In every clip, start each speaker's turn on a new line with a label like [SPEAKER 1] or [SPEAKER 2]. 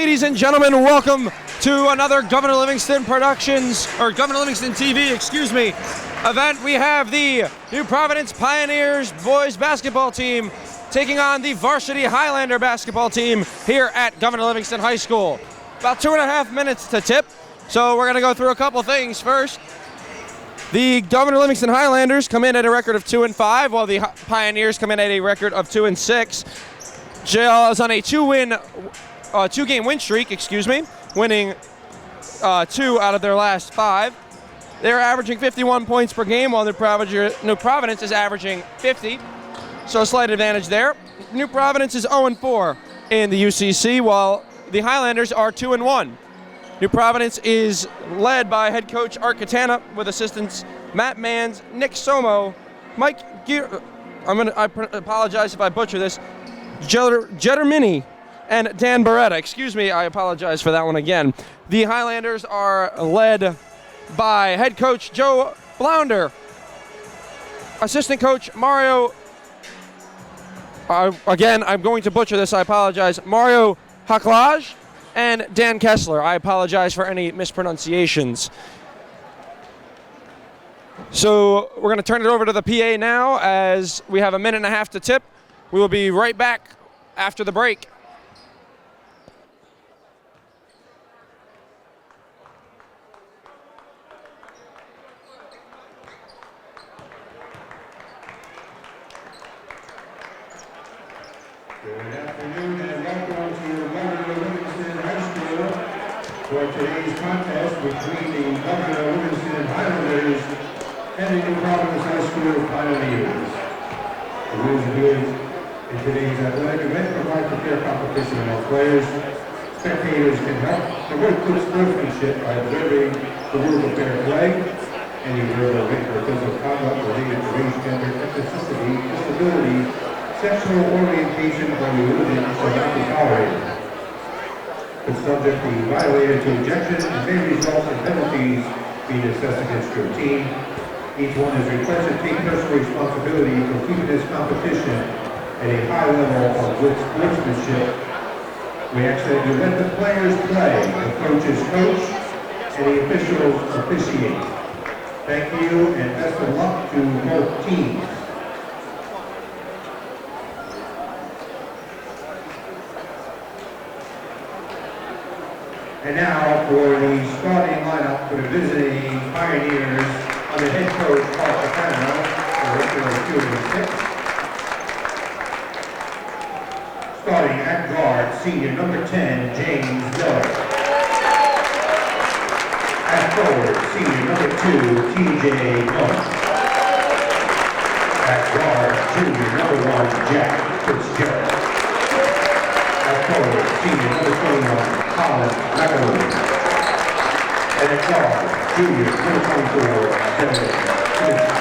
[SPEAKER 1] Ladies and gentlemen, welcome to another Governor Livingston Productions, or Governor Livingston TV, excuse me, event. We have the New Providence Pioneers boys basketball team taking on the varsity Highlander basketball team here at Governor Livingston High School. About 2.5 minutes to tip, so we're going to go through a couple things first. The Governor Livingston Highlanders come in at a record of 2-5, while the Pioneers come in at a record of 2-6. JL is on a two-game win streak, winning 2 out of their last 5. They're averaging 51 points per game, while New Providence is averaging 50. So a slight advantage there. New Providence is 0-4 in the UCC, while the Highlanders are 2-1. New Providence is led by head coach Art Katana with assistants Matt Manns, Nick Somo, Mike Gear. I apologize if I butcher this. Jettermini and Dan Beretta. I apologize for that one again. The Highlanders are led by head coach Joe Blounder, assistant coach Mario. Again, I'm going to butcher this. I apologize. Mario Haklaj and Dan Kessler. I apologize for any mispronunciations. So we're going to turn it over to the PA now as we have 1.5 minutes to tip. We will be right back after the break.
[SPEAKER 2] Good afternoon and welcome to Governor Livingston High School for today's contest between the Governor Livingston Highlanders and the New Providence High School Pioneers. The rules are good in today's athletic event provide for fair competition among players. Spectators can help promote good sportsmanship by observing the rules of fair play. Any verbal or physical conduct related to race, gender, ethnicity, disability, sexual orientation, or religion shall not be tolerated. The subject being violated to ejection and may result in penalties being assessed against your team. Each one is requested to take personal responsibility for keeping this competition at a high level of good sportsmanship. We ask that you let the players play, the coaches coach, and the officials officiate. Thank you and best of luck to both teams. And now for the starting lineup for the visiting Pioneers under head coach Paul Capano, the record of 2-6. Starting at guard, senior number 10, James Miller. At forward, senior number 2, TJ Moore. At guard, junior number 1, Jack Fitzgerald. At forward, senior number 21, Colin McAloon. And at guard, junior number 24, Devin Smith.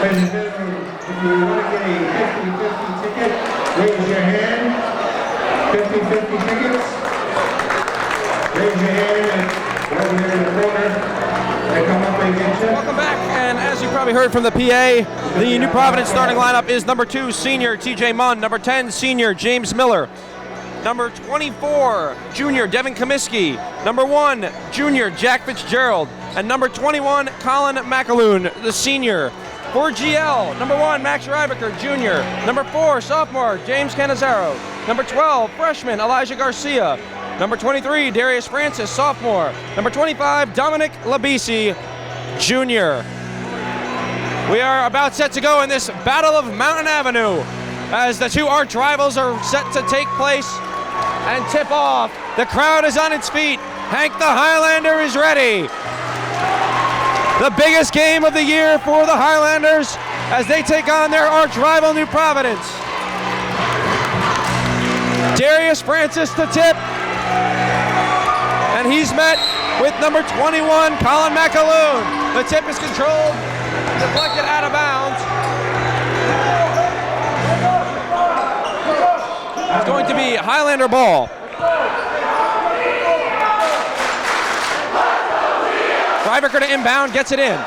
[SPEAKER 2] Ladies and gentlemen, if you want to get a 50-50 ticket, raise your hand. 50-50 tickets. Raise your hand and over there in the corner. They come up and get you.
[SPEAKER 1] Welcome back, and as you probably heard from the PA, the New Providence starting lineup is number 2, senior TJ Munn, number 10, senior James Miller, number 24, junior Devin Comiskey, number 1, junior Jack Fitzgerald, and number 21, Colin McAloon, the senior. For GL, number 1, Max Rybaker, junior, number 4, sophomore James Canizaro, number 12, freshman Elijah Garcia, number 23, Darius Francis, sophomore. Number 25, Dominic Labisi, junior. We are about set to go in this Battle of Mountain Avenue as the two arch rivals are set to take place and tip off. The crowd is on its feet. Hank the Highlander is ready. The biggest game of the year for the Highlanders as they take on their arch rival New Providence. Darius Francis to tip. And he's met with number 21, Colin McAloon. The tip is controlled, deflected out of bounds. It's going to be Highlander ball. Rybaker to inbound, gets it in.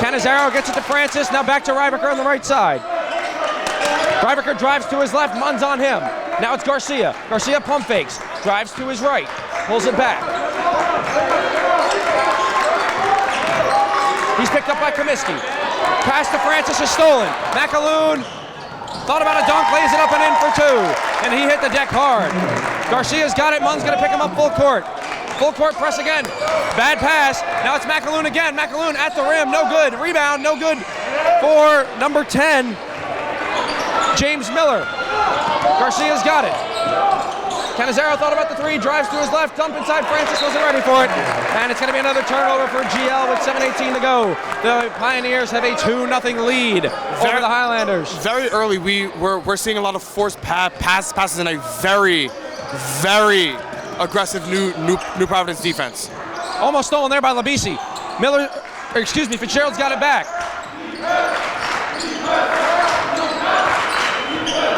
[SPEAKER 1] Canizaro gets it to Francis, now back to Rybaker on the right side. Rybaker drives to his left, Munn's on him. Now it's Garcia. Garcia pump fakes, drives to his right, pulls it back. He's picked up by Comiskey. Pass to Francis is stolen. McAloon thought about a dunk, lays it up and in for 2. And he hit the deck hard. Garcia's got it, Munn's gonna pick him up full court. Full court press again. Bad pass. Now it's McAloon again. McAloon at the rim, no good. Rebound, no good for number 10, James Miller. Garcia's got it. Canizaro thought about the 3, drives to his left, dump inside, Francis wasn't ready for it. And it's gonna be another turnover for GL with 7:18 to go. The Pioneers have a 2-0 lead over the Highlanders.
[SPEAKER 3] Very early, we're seeing a lot of forced passes in a very, very aggressive New Providence defense.
[SPEAKER 1] Almost stolen there by Labisi. Fitzgerald's got it back.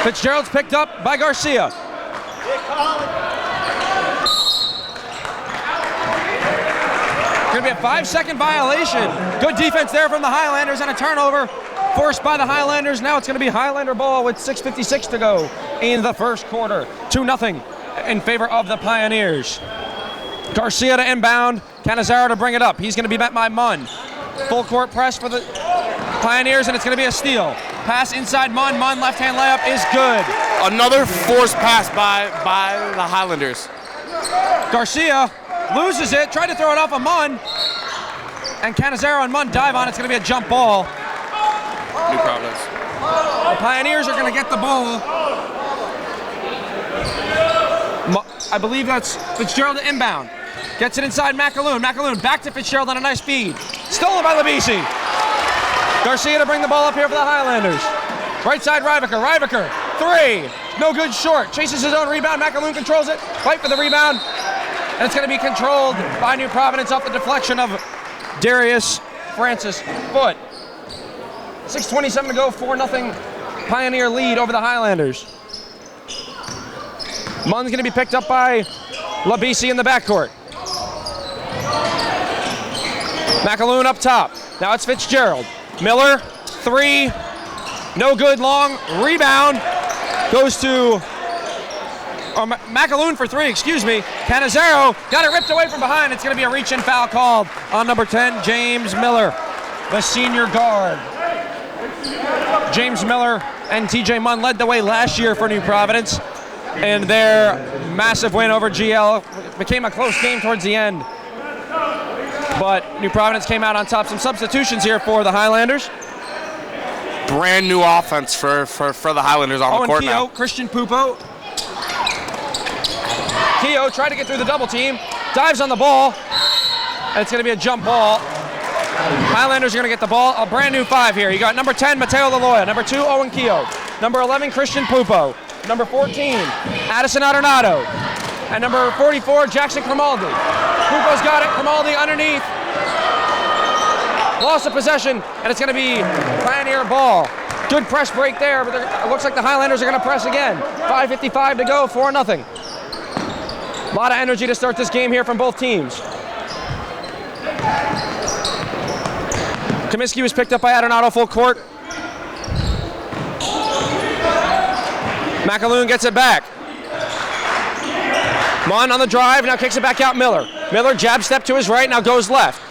[SPEAKER 1] Fitzgerald's picked up by Garcia. Gonna be a 5-second violation. Good defense there from the Highlanders and a turnover forced by the Highlanders. Now it's gonna be Highlander ball with 6:56 to go in the first quarter. 2-0 in favor of the Pioneers. Garcia to inbound, Canizaro to bring it up. He's gonna be met by Munn. Full court press for the Pioneers and it's gonna be a steal. Pass inside Munn, left-hand layup is good.
[SPEAKER 3] Another forced pass by the Highlanders.
[SPEAKER 1] Garcia loses it, tried to throw it off of Munn, and Canizaro and Munn dive on. It's going to be a jump ball.
[SPEAKER 3] New Providence.
[SPEAKER 1] The Pioneers are going to get the ball. I believe that's Fitzgerald to inbound. Gets it inside McAloon. McAloon back to Fitzgerald on a nice feed. Stolen by Labisi. Garcia to bring the ball up here for the Highlanders. Right side Rybaker. Rybaker, 3. No good short. Chases his own rebound. McAloon controls it. Fight for the rebound. And it's going to be controlled by New Providence off the deflection of Darius Francis foot. 6:27 to go, 4-0 Pioneer lead over the Highlanders. Munn's going to be picked up by Labisi in the backcourt. McAloon up top. Now it's Fitzgerald. Miller, 3. No good, long rebound. Goes to McAloon for 3, excuse me. Canizaro got it ripped away from behind. It's going to be a reach-in foul called on number 10, James Miller, the senior guard. James Miller and TJ Munn led the way last year for New Providence, and their massive win over GL became a close game towards the end. But New Providence came out on top. Some substitutions here for the Highlanders.
[SPEAKER 3] Brand new offense for the Highlanders on the court
[SPEAKER 1] Keogh,
[SPEAKER 3] now.
[SPEAKER 1] Christian Pupo. Keogh tried to get through the double team, dives on the ball, and it's going to be a jump ball. Highlanders are going to get the ball. A brand new 5 here. You got number 10, Mateo Laloya. Number 2, Owen Keogh. Number 11, Christian Pupo. Number 14, Addison Adornado. And number 44, Jackson Cromaldi. Pupo's got it. Cromaldi underneath. loss of possession, and it's going to be Pioneer ball. Good press break there, but it looks like the Highlanders are going to press again. 5:55 to go, 4-0. A lot of energy to start this game here from both teams. Comiskey was picked up by Adornato full court. McAloon gets it back. Munn on the drive, now kicks it back out Miller. Miller jab step to his right, now goes left.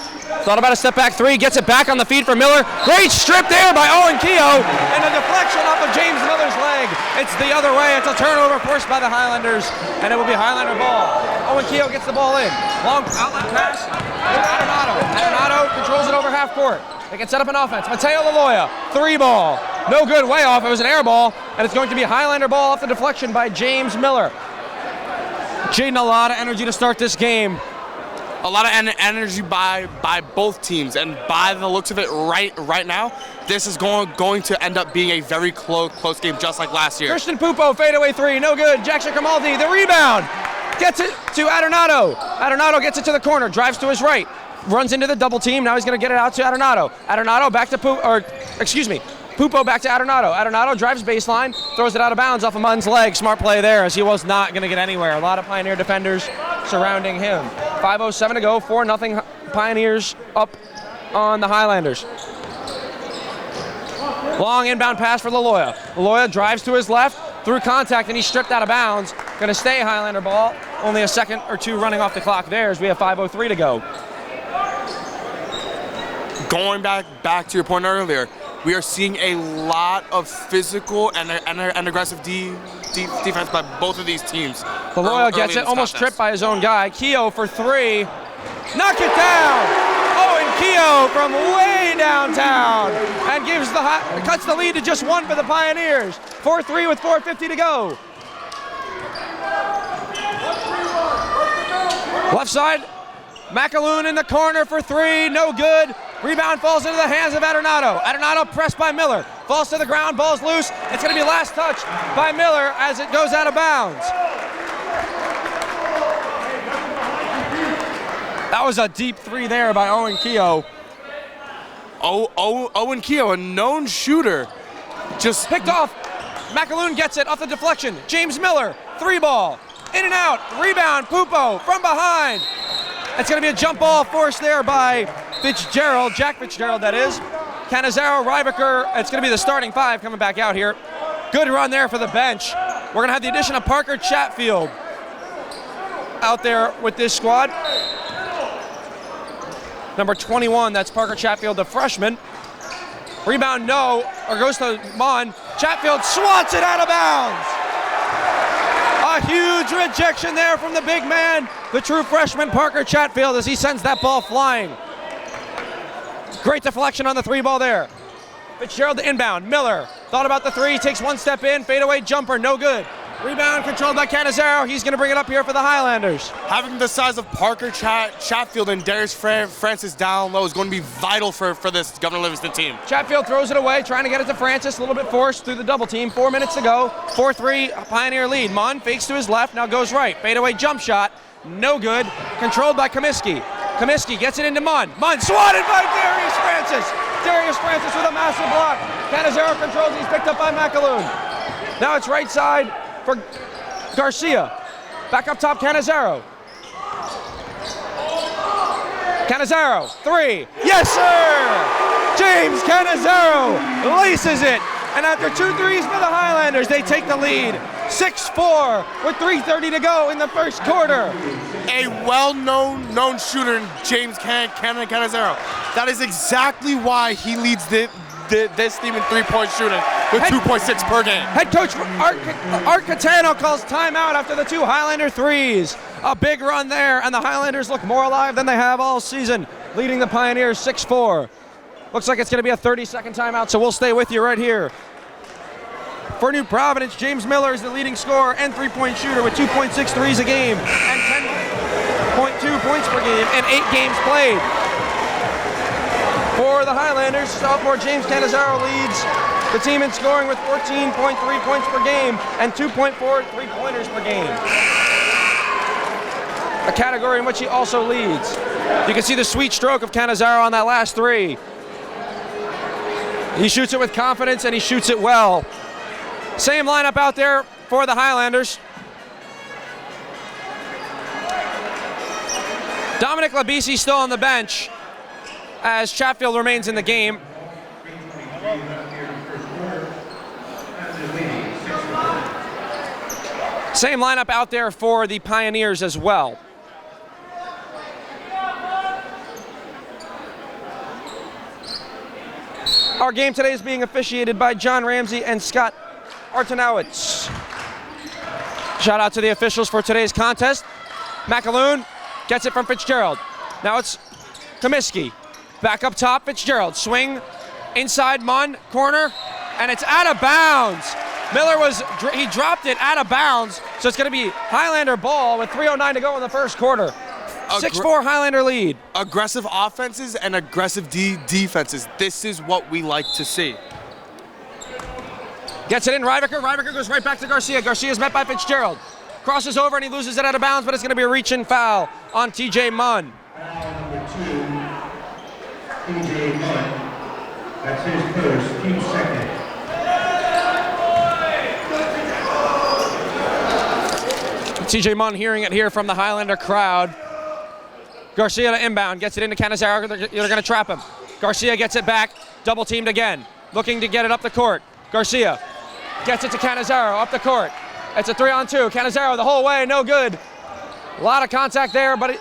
[SPEAKER 1] Thought about a step back three, gets it back on the feed for Miller. Great strip there by Owen Keogh, and a deflection off of James Miller's leg. It's the other way, it's a turnover forced by the Highlanders, and it will be Highlander ball. Owen Keogh gets the ball in. Long outlet pass to Adornato. Adornato controls it over half court. They can set up an offense. Mateo Laloya, 3 ball. No good, way off, it was an air ball, and it's going to be a Highlander ball off the deflection by James Miller. Jaden, a lot of energy to start this game.
[SPEAKER 3] A lot of energy by both teams, and by the looks of it right now, this is going to end up being a very close game, just like last year.
[SPEAKER 1] Christian Pupo, fadeaway 3, no good. Jackson Grimaldi, the rebound, gets it to Adornato. Adornato gets it to the corner, drives to his right, runs into the double team. Now he's going to get it out to Adornato. Adornato back to Pupo back to Adornato. Adornato drives baseline, throws it out of bounds off of Munn's leg. Smart play there, as he was not going to get anywhere. A lot of Pioneer defenders surrounding him. 5:07 to go, 4-0 Pioneers up on the Highlanders. Long inbound pass for Laloya. Laloya drives to his left, through contact, and he's stripped out of bounds. Going to stay Highlander ball. Only a second or two running off the clock there, as we have 5:03 to go.
[SPEAKER 3] Going back to your point earlier, we are seeing a lot of physical and aggressive defense by both of these teams.
[SPEAKER 1] Laloya gets it, almost tripped by his own guy. Keogh for 3. Knock it down! Owen Keogh from way downtown and cuts the lead to just 1 for the Pioneers. 4-3 with 4:50 to go. Left side, McAloon in the corner for 3, no good. Rebound falls into the hands of Adornato. Adornato pressed by Miller. Falls to the ground, ball's loose. It's going to be last touch by Miller as it goes out of bounds. That was a deep 3 there by Owen Keogh.
[SPEAKER 3] Owen Keogh, a known shooter.
[SPEAKER 1] Just picked off. McAloon gets it off the deflection. James Miller, 3 ball. In and out. Rebound, Pupo from behind. It's going to be a jump ball forced there by Fitzgerald, Jack Fitzgerald that is. Canizaro, Rybaker, it's going to be the starting 5 coming back out here. Good run there for the bench. We're going to have the addition of Parker Chatfield out there with this squad. Number 21, that's Parker Chatfield, the freshman. Rebound goes to Munn. Chatfield swats it out of bounds. A huge rejection there from the big man, the true freshman Parker Chatfield, as he sends that ball flying. Great deflection on the 3 ball there. Fitzgerald to inbound. Miller thought about the 3, takes 1 step in, fadeaway jumper, no good. Rebound controlled by Canizaro. He's going to bring it up here for the Highlanders.
[SPEAKER 3] Having the size of Parker Chatfield and Darius Francis down low is going to be vital for this Governor Livingston team.
[SPEAKER 1] Chatfield throws it away, trying to get it to Francis. A little bit forced through the double team. 4 minutes to go. 4-3 Pioneer lead. Munn fakes to his left, now goes right. Fadeaway jump shot, no good. Controlled by Comiskey. Comiskey gets it into Munn. Munn swatted by Darius Francis. Darius Francis with a massive block. Canizaro controls. He's picked up by McAloon. Now it's right side for Garcia. Back up top, Canizaro. Canizaro, 3. Yes, sir! James Canizaro laces it. And after 2 threes for the Highlanders, they take the lead. 6-4 with 3:30 to go in the first quarter.
[SPEAKER 3] A well-known shooter in James Canizaro. That is exactly why he leads this team in 3-point shooting with 2.6 per game.
[SPEAKER 1] Head coach Art Catano calls timeout after the 2 Highlander 3s. A big run there, and the Highlanders look more alive than they have all season, leading the Pioneers 6-4. Looks like it's going to be a 30-second timeout, so we'll stay with you right here. For New Providence, James Miller is the leading scorer and 3-point shooter with 2.6 threes a game and 10.2 points per game in 8 games played. For the Highlanders, sophomore James Canizaro leads the team in scoring with 14.3 points per game and 2.4 3-pointers per game. A category in which he also leads. You can see the sweet stroke of Canizaro on that last 3. He shoots it with confidence, and he shoots it well. Same lineup out there for the Highlanders. Dominic Labisi still on the bench as Chatfield remains in the game. Same lineup out there for the Pioneers as well. Our game today is being officiated by John Ramsey and Scott Artanowitz. Shout out to the officials for today's contest. McAloon gets it from Fitzgerald. Now it's Comiskey. Back up top, Fitzgerald. Swing inside Munn, corner, and it's out of bounds. Miller he dropped it out of bounds, so it's going to be Highlander ball with 3:09 to go in the first quarter. 6-4 Highlander lead.
[SPEAKER 3] Aggressive offenses and aggressive defenses. This is what we like to see.
[SPEAKER 1] Gets it in, Ryvicker. Ryvicker goes right back to Garcia. Garcia's met by Fitzgerald. Crosses over and he loses it out of bounds, but it's going to be a reach and foul on TJ Munn.
[SPEAKER 2] Foul number 2, TJ Munn. That's his first, team second.
[SPEAKER 1] TJ Munn hearing it here from the Highlander crowd. Garcia to inbound, gets it into Canizaro. They're going to trap him. Garcia gets it back, double teamed again, looking to get it up the court. Garcia gets it to Canizaro, up the court. It's a 3-on-2. Canizaro the whole way, no good. A lot of contact there, but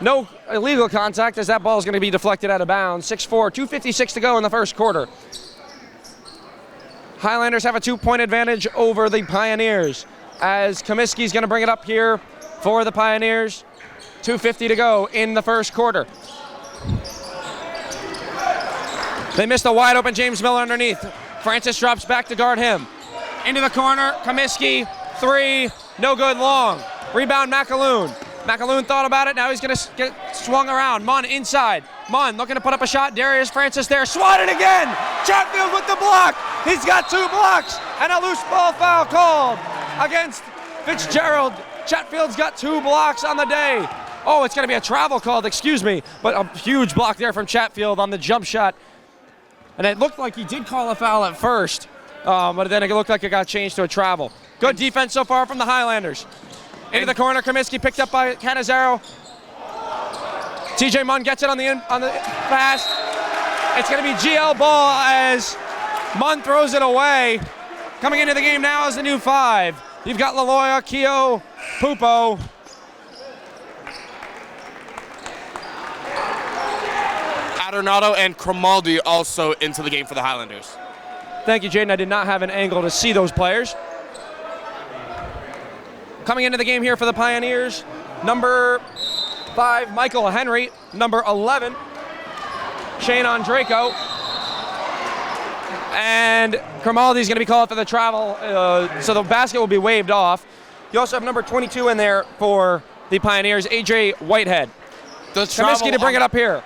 [SPEAKER 1] no illegal contact as that ball is going to be deflected out of bounds. 6-4, 2:56 to go in the first quarter. Highlanders have a 2-point advantage over the Pioneers as Comiskey's going to bring it up here for the Pioneers. 2:50 to go in the first quarter. They missed a wide open James Miller underneath. Francis drops back to guard him. Into the corner, Comiskey, 3, no good, long. Rebound, McAloon. McAloon thought about it, now he's gonna get swung around. Munn inside. Munn looking to put up a shot. Darius Francis there, swatted again. Chatfield with the block. He's got 2 blocks and a loose ball foul called against Fitzgerald. Chatfield's got 2 blocks on the day. Oh, it's gonna be a travel called, excuse me, but a huge block there from Chatfield on the jump shot. And it looked like he did call a foul at first, but then it looked like it got changed to a travel. Good defense so far from the Highlanders. Into the corner, Comiskey picked up by Canizaro. TJ Munn gets it on the pass. It's going to be GL ball as Munn throws it away. Coming into the game now is the new 5. You've got Laloya, Keogh, Pupo.
[SPEAKER 3] Adornato and Cromaldi also into the game for the Highlanders.
[SPEAKER 1] Thank you, Jaden. I did not have an angle to see those players. Coming into the game here for the Pioneers, number 5, Michael Henry. Number 11, Shane Andreyko. And Cromaldi's going to be called for the travel, so the basket will be waved off. You also have number 22 in there for the Pioneers, AJ Whitehead. Comiskey to bring it up here.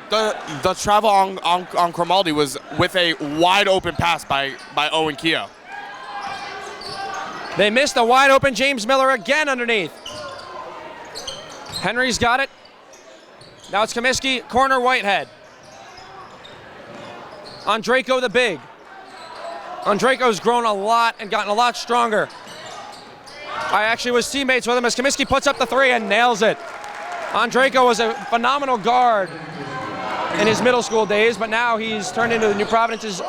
[SPEAKER 3] The travel on Cromaldi was with a wide open pass by Owen Keogh.
[SPEAKER 1] They missed a wide open James Miller again underneath. Henry's got it. Now it's Comiskey, corner Whitehead. Andreyko the big. Andreyko's grown a lot and gotten a lot stronger. I actually was teammates with him as Comiskey puts up the 3 and nails it. Andreyko was a phenomenal guard in his middle school days, but now he's turned into the New Providence's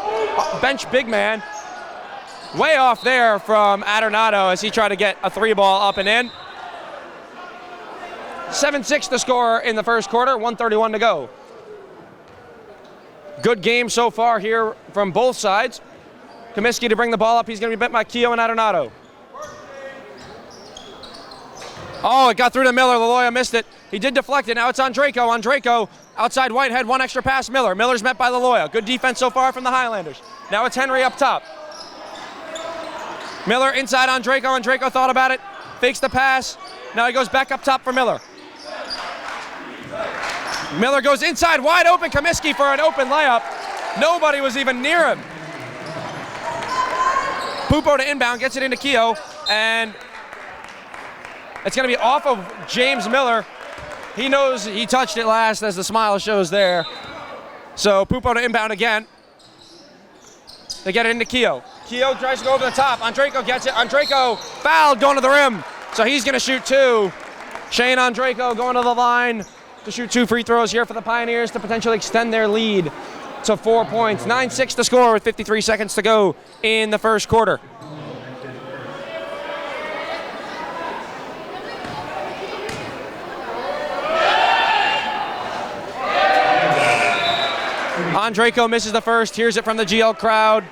[SPEAKER 1] bench big man. Way off there from Adornato as he tried to get a 3-ball up and in. 7-6 the score in the first quarter, 1:31 to go. Good game so far here from both sides. Comiskey to bring the ball up. He's going to be bent by Keogh and Adornato. Oh, it got through to Miller. Laloya missed it. He did deflect it. Now it's Andreyko. Andreyko outside Whitehead. 1 extra pass, Miller. Miller's met by Laloya. Good defense so far from the Highlanders. Now it's Henry up top. Miller inside Andreyko. Andreyko thought about it. Fakes the pass. Now he goes back up top for Miller. Miller goes inside, wide open. Comiskey for an open layup. Nobody was even near him. Pupo to inbound, gets it into Keogh, and it's going to be off of James Miller. He knows he touched it last, as the smile shows there. So Pupo to inbound again. They get it into Keogh. Keogh tries to go over the top. Andrejko gets it. Andrejko fouled going to the rim. So he's going to shoot 2. Shane Andrejko going to the line to shoot 2 free throws here for the Pioneers to potentially extend their lead to 4 points. 9-6 to score with 53 seconds to go in the first quarter. Andrejko misses the first. Hears it from the GL crowd.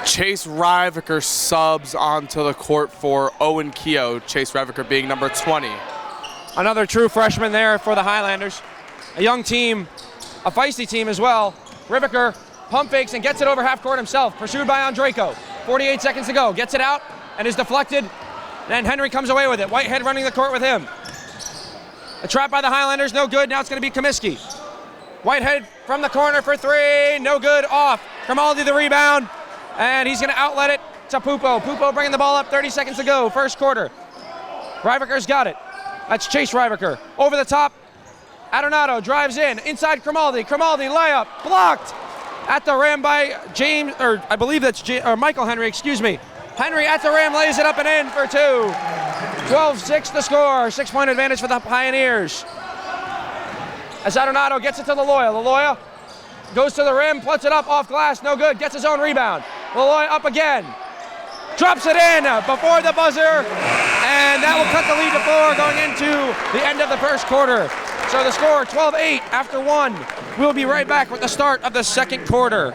[SPEAKER 3] Chase Riviker subs onto the court for Owen Keogh. Chase Riviker being number 20.
[SPEAKER 1] Another true freshman there for the Highlanders. A young team, a feisty team as well. Riviker pump fakes and gets it over half court himself. Pursued by Andrejko. 48 seconds to go. Gets it out and is deflected. And Henry comes away with it. Whitehead running the court with him. A trap by the Highlanders, no good. Now it's going to be Comiskey. Whitehead from the corner for 3, no good, off. Grimaldi the rebound, and he's going to outlet it to Pupo. Pupo bringing the ball up, 30 seconds to go, first quarter. Riviker's got it. That's Chase Riviker. Over the top, Adornato drives in, inside Grimaldi. Grimaldi layup, blocked at the rim by James, or I believe that's Michael Henry, excuse me. Henry at the rim, lays it up and in for 2. 12-6 to score, 6-point advantage for the Pioneers. As Adornato gets it to Laloya. Laloya goes to the rim, puts it up off glass, no good, gets his own rebound. Laloya up again, drops it in before the buzzer, and that will cut the lead to 4 going into the end of the first quarter. So the score 12-8 after 1. We'll be right back with the start of the second quarter.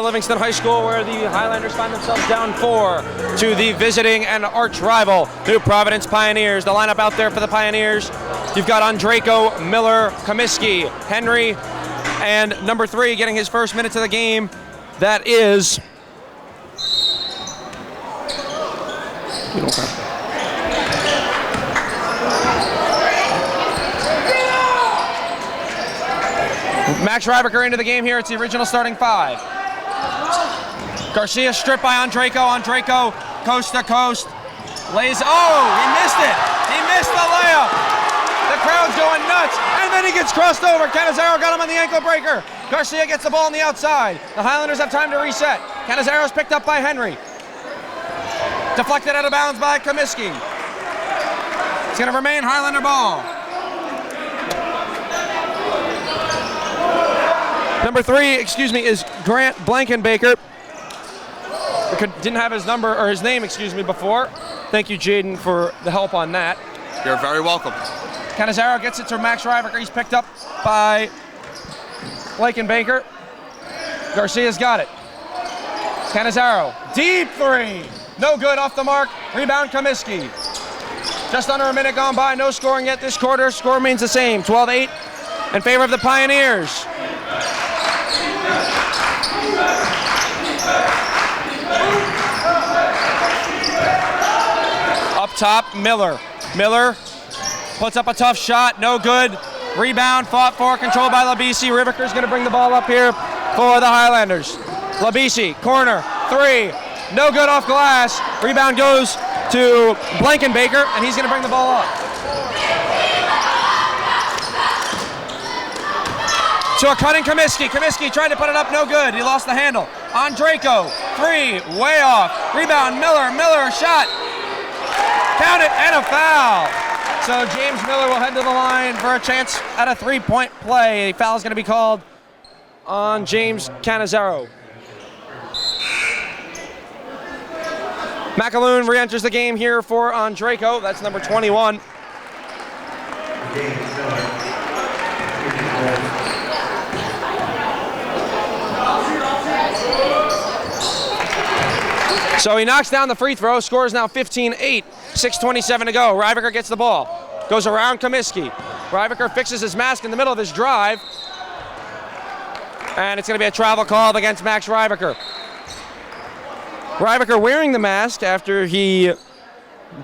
[SPEAKER 1] Livingston High School, where the Highlanders find themselves down 4 to the visiting and arch rival New Providence Pioneers. The lineup out there for the Pioneers, you've got Andrejko, Miller, Comiskey, Henry, and number 3 getting his first minutes of the game. That is Max Riviker into the game here. It's the original starting 5. Garcia stripped by Andrejko. Andrejko coast to coast. Lays, he missed it. He missed the layup. The crowd's going nuts. And then he gets crossed over. Canizaro got him on the ankle breaker. Garcia gets the ball on the outside. The Highlanders have time to reset. Canizaro's picked up by Henry. Deflected out of bounds by Comiskey. It's going to remain Highlander ball. Number 3, is Grant Blankenbaker. Didn't have his number, or his name, before. Thank you, Jaden, for the help on that.
[SPEAKER 3] You're very welcome.
[SPEAKER 1] Canizaro gets it to Max Riviker. He's picked up by Blankenbaker. Garcia's got it. Canizaro, deep 3. No good, off the mark. Rebound, Comiskey. Just under a minute gone by, no scoring yet this quarter. Score remains the same, 12-8 in favor of the Pioneers. Up top, Miller. Miller puts up a tough shot, no good. Rebound, fought for, controlled by Labisi. Riviker's going to bring the ball up here for the Highlanders. Labisi, corner, 3, no good, off glass. Rebound goes to Blankenbaker, and he's going to bring the ball up. To a cutting Comiskey. Comiskey tried to put it up, no good. He lost the handle. Andrejko, 3, way off. Rebound, Miller, shot. Count it, and a foul. So James Miller will head to the line for a chance at a three-point play. A foul is going to be called on James Canizaro. McAloon re-enters the game here for Andreyko. That's number 21. So he knocks down the free throw, scores now 15-8, 6:27 to go. Ryvicker gets the ball, goes around Comiskey. Ryvicker fixes his mask in the middle of his drive, and it's going to be a travel call against Max Ryvicker. Ryvicker wearing the mask after he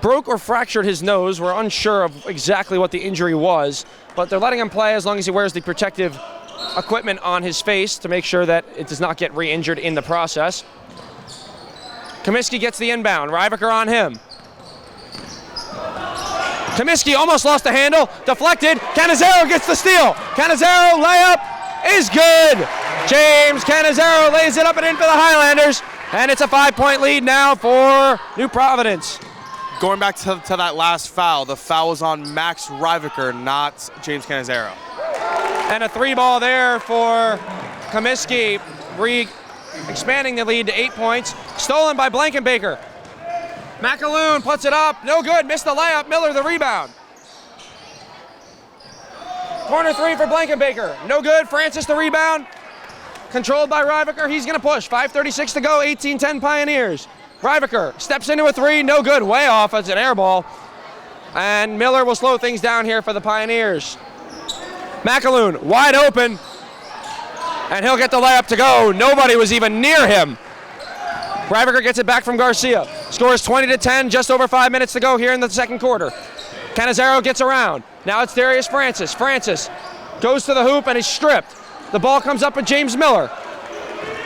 [SPEAKER 1] broke or fractured his nose. We're unsure of exactly what the injury was, but they're letting him play as long as he wears the protective equipment on his face to make sure that it does not get re-injured in the process. Comiskey gets the inbound. Ryvicker on him. Comiskey almost lost the handle. Deflected. Canizaro gets the steal. Canizaro layup is good. James Canizaro lays it up and in for the Highlanders. And it's a 5-point lead now for New Providence.
[SPEAKER 3] Going back to that last foul, the foul was on Max Ryvicker, not James Canizaro.
[SPEAKER 1] And a three ball there for Comiskey, expanding the lead to 8 points. Stolen by Blankenbaker. McAloon puts it up, no good, missed the layup. Miller the rebound. Corner three for Blankenbaker, no good. Francis the rebound. Controlled by Ryvicker, he's gonna push. 5:36 to go, 18-10 Pioneers. Ryvicker steps into a three, no good, way off, it's an air ball. And Miller will slow things down here for the Pioneers. McAloon wide open, and he'll get the layup to go. Nobody was even near him. Ryvicker gets it back from Garcia. Scores 20-10, just over 5 minutes to go here in the second quarter. Canizaro gets around. Now it's Darius Francis. Francis goes to the hoop and is stripped. The ball comes up with James Miller.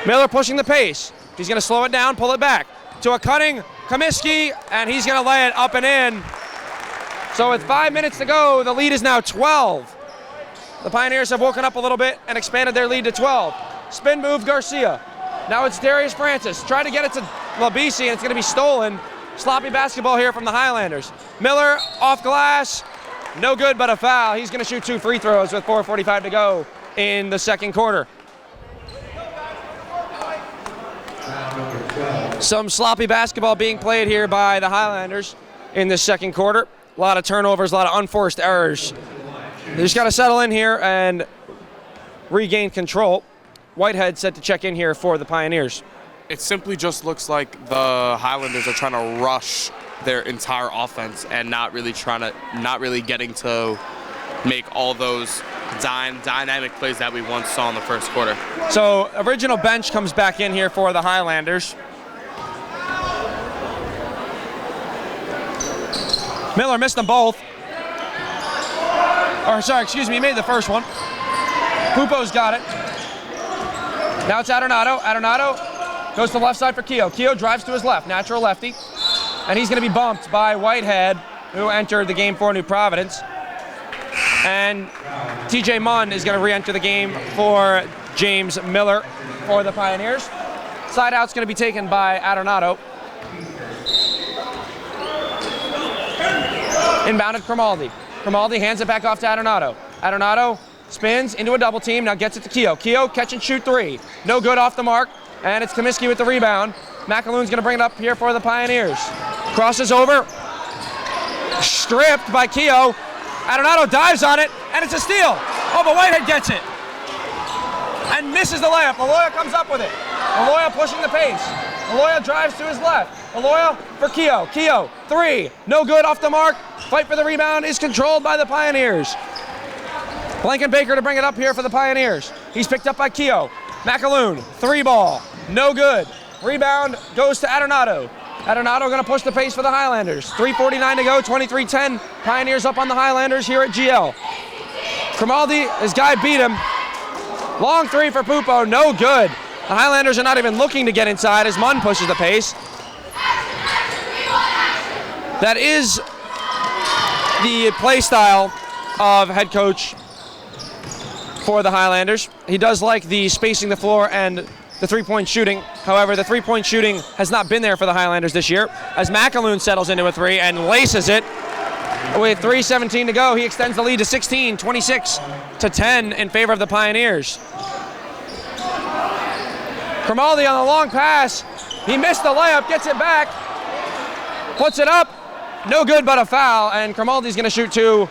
[SPEAKER 1] Miller pushing the pace. He's going to slow it down, pull it back to a cutting Comiskey, and he's going to lay it up and in. So with 5 minutes to go, the lead is now 12. The Pioneers have woken up a little bit and expanded their lead to 12. Spin move Garcia. Now it's Darius Francis. Try to get it to Labisi, and it's going to be stolen. Sloppy basketball here from the Highlanders. Miller off glass. No good, but a foul. He's going to shoot 2 free throws with 4:45 to go in the second quarter. Some sloppy basketball being played here by the Highlanders in the second quarter. A lot of turnovers, a lot of unforced errors. They just got to settle in here and regain control. Whitehead set to check in here for the Pioneers.
[SPEAKER 3] It simply just looks like the Highlanders are trying to rush their entire offense and not really getting to make all those dynamic plays that we once saw in the first quarter.
[SPEAKER 1] So original bench comes back in here for the Highlanders. Miller missed them both. He made the first one. Pupo's got it. Now it's Adornato. Adornato goes to the left side for Keogh. Keogh drives to his left, natural lefty. And he's going to be bumped by Whitehead, who entered the game for New Providence. And TJ Munn is going to re-enter the game for James Miller for the Pioneers. Side out's going to be taken by Adornato. Inbounded Cromaldi. Cromaldi hands it back off to Adornato. Adornato spins into a double team, now gets it to Keogh. Keogh catch and shoot 3. No good off the mark, and it's Comiskey with the rebound. McAloon's gonna bring it up here for the Pioneers. Crosses over, stripped by Keogh. Adornato dives on it, and it's a steal. Oh, but Whitehead gets it. And misses the layup. Aloya comes up with it. Aloya pushing the pace. Aloya drives to his left. Aloya for Keogh. Keogh, 3. No good off the mark. Fight for the rebound is controlled by the Pioneers. Blankenbaker to bring it up here for the Pioneers. He's picked up by Keogh. McAloon, 3 ball. No good. Rebound goes to Adornato. Adornato going to push the pace for the Highlanders. 3:49 to go, 23-10. Pioneers up on the Highlanders here at GL. Cromaldi, his guy beat him. Long 3 for Pupo, no good. The Highlanders are not even looking to get inside as Munn pushes the pace. That is the play style of head coach for the Highlanders. He does like the spacing the floor and the three-point shooting. However, the three-point shooting has not been there for the Highlanders this year as McAloon settles into a 3 and laces it. With 3:17 to go, he extends the lead to 16, 26-10 in favor of the Pioneers. Grimaldi on the long pass. He missed the layup, gets it back, puts it up. No good, but a foul, and Grimaldi's going to shoot two.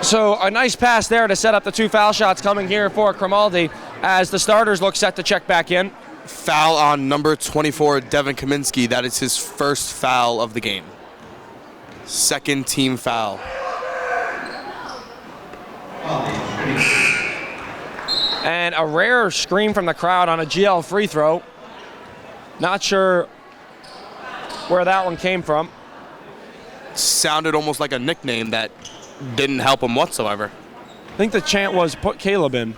[SPEAKER 1] So a nice pass there to set up the two foul shots coming here for Grimaldi as the starters look set to check back in.
[SPEAKER 3] Foul on number 24, Devin Kaminsky. That is his first foul of the game. Second team foul.
[SPEAKER 1] And a rare scream from the crowd on a GL free throw. Not sure where that one came from.
[SPEAKER 3] Sounded almost like a nickname that didn't help him whatsoever.
[SPEAKER 1] I think the chant was put Caleb in.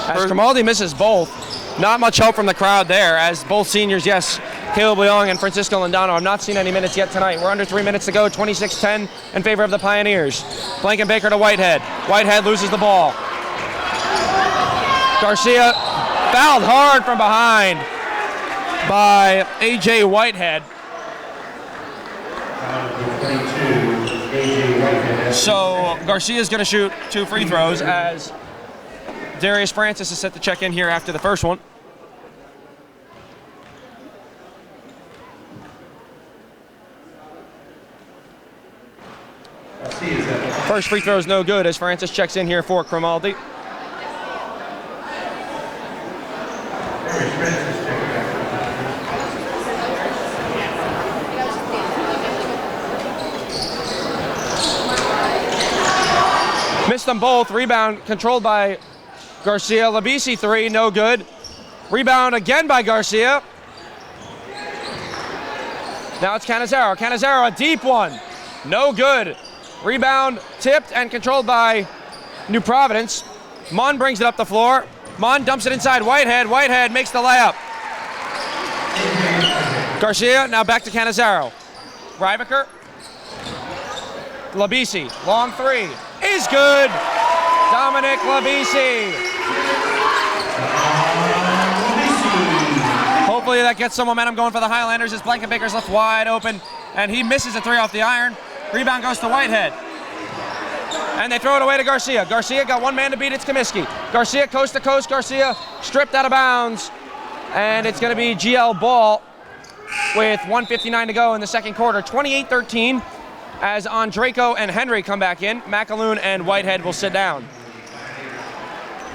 [SPEAKER 1] As Grimaldi misses both, not much help from the crowd there as both seniors, yes, Caleb Leong and Francisco Lindano have not seen any minutes yet tonight. We're under 3 minutes to go, 26-10 in favor of the Pioneers. Blankenbaker to Whitehead. Whitehead loses the ball. Garcia fouled hard from behind by A.J. Whitehead. So Garcia's going to shoot two free throws as Darius Francis is set to check in here after the first one. First free throw is no good as Francis checks in here for Grimaldi. Missed them both. Rebound controlled by Garcia. Labisi three, no good. Rebound again by Garcia. Now it's Canizaro. Canizaro, a deep one. No good. Rebound tipped and controlled by New Providence. Mon brings it up the floor. Mon dumps it inside Whitehead. Whitehead makes the layup. Garcia now back to Canizaro. Rybaker. Labisi, long three. Is good. Dominic Labisi. Hopefully that gets some momentum going for the Highlanders as Blankenbaker's left wide open and he misses a three off the iron. Rebound goes to Whitehead. And they throw it away to Garcia. Garcia got one man to beat, it's Comiskey. Garcia coast to coast, Garcia stripped out of bounds. And it's gonna be GL ball with 1:59 to go in the second quarter. 28-13 as Andrejko and Henry come back in. McAloon and Whitehead will sit down.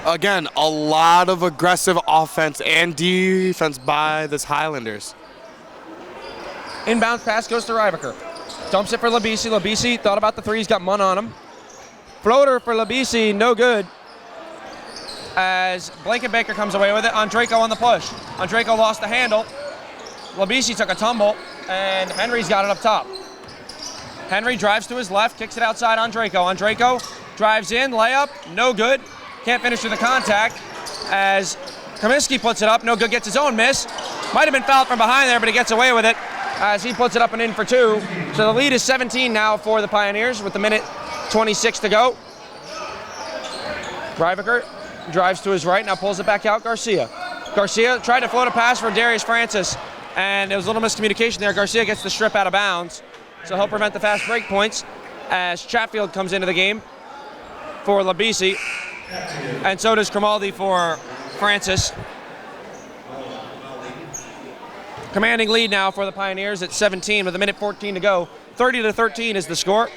[SPEAKER 3] Again, a lot of aggressive offense and defense by this Highlanders.
[SPEAKER 1] Inbound pass goes to Rybaker. Dumps it for Labisi. Labisi thought about the three, he's got Munn on him. Floater for Labisi, no good. As Blankenbaker comes away with it, Andrejko on the push. Andrejko lost the handle. Labisi took a tumble, and Henry's got it up top. Henry drives to his left, kicks it outside Andrejko. Andrejko drives in, layup, no good. Can't finish through the contact as Comiskey puts it up, no good, gets his own miss. Might have been fouled from behind there, but he gets away with it as he puts it up and in for two. So the lead is 17 now for the Pioneers with a minute 26 to go. Rybaker drives to his right, now pulls it back out, Garcia. Garcia tried to float a pass for Darius Francis, and there was a little miscommunication there. Garcia gets the strip out of bounds, so he'll prevent the fast break points as Chatfield comes into the game for Labisi, and so does Grimaldi for Francis. Commanding lead now for the Pioneers at 17 with a minute 14 to go. 30-13 is the score.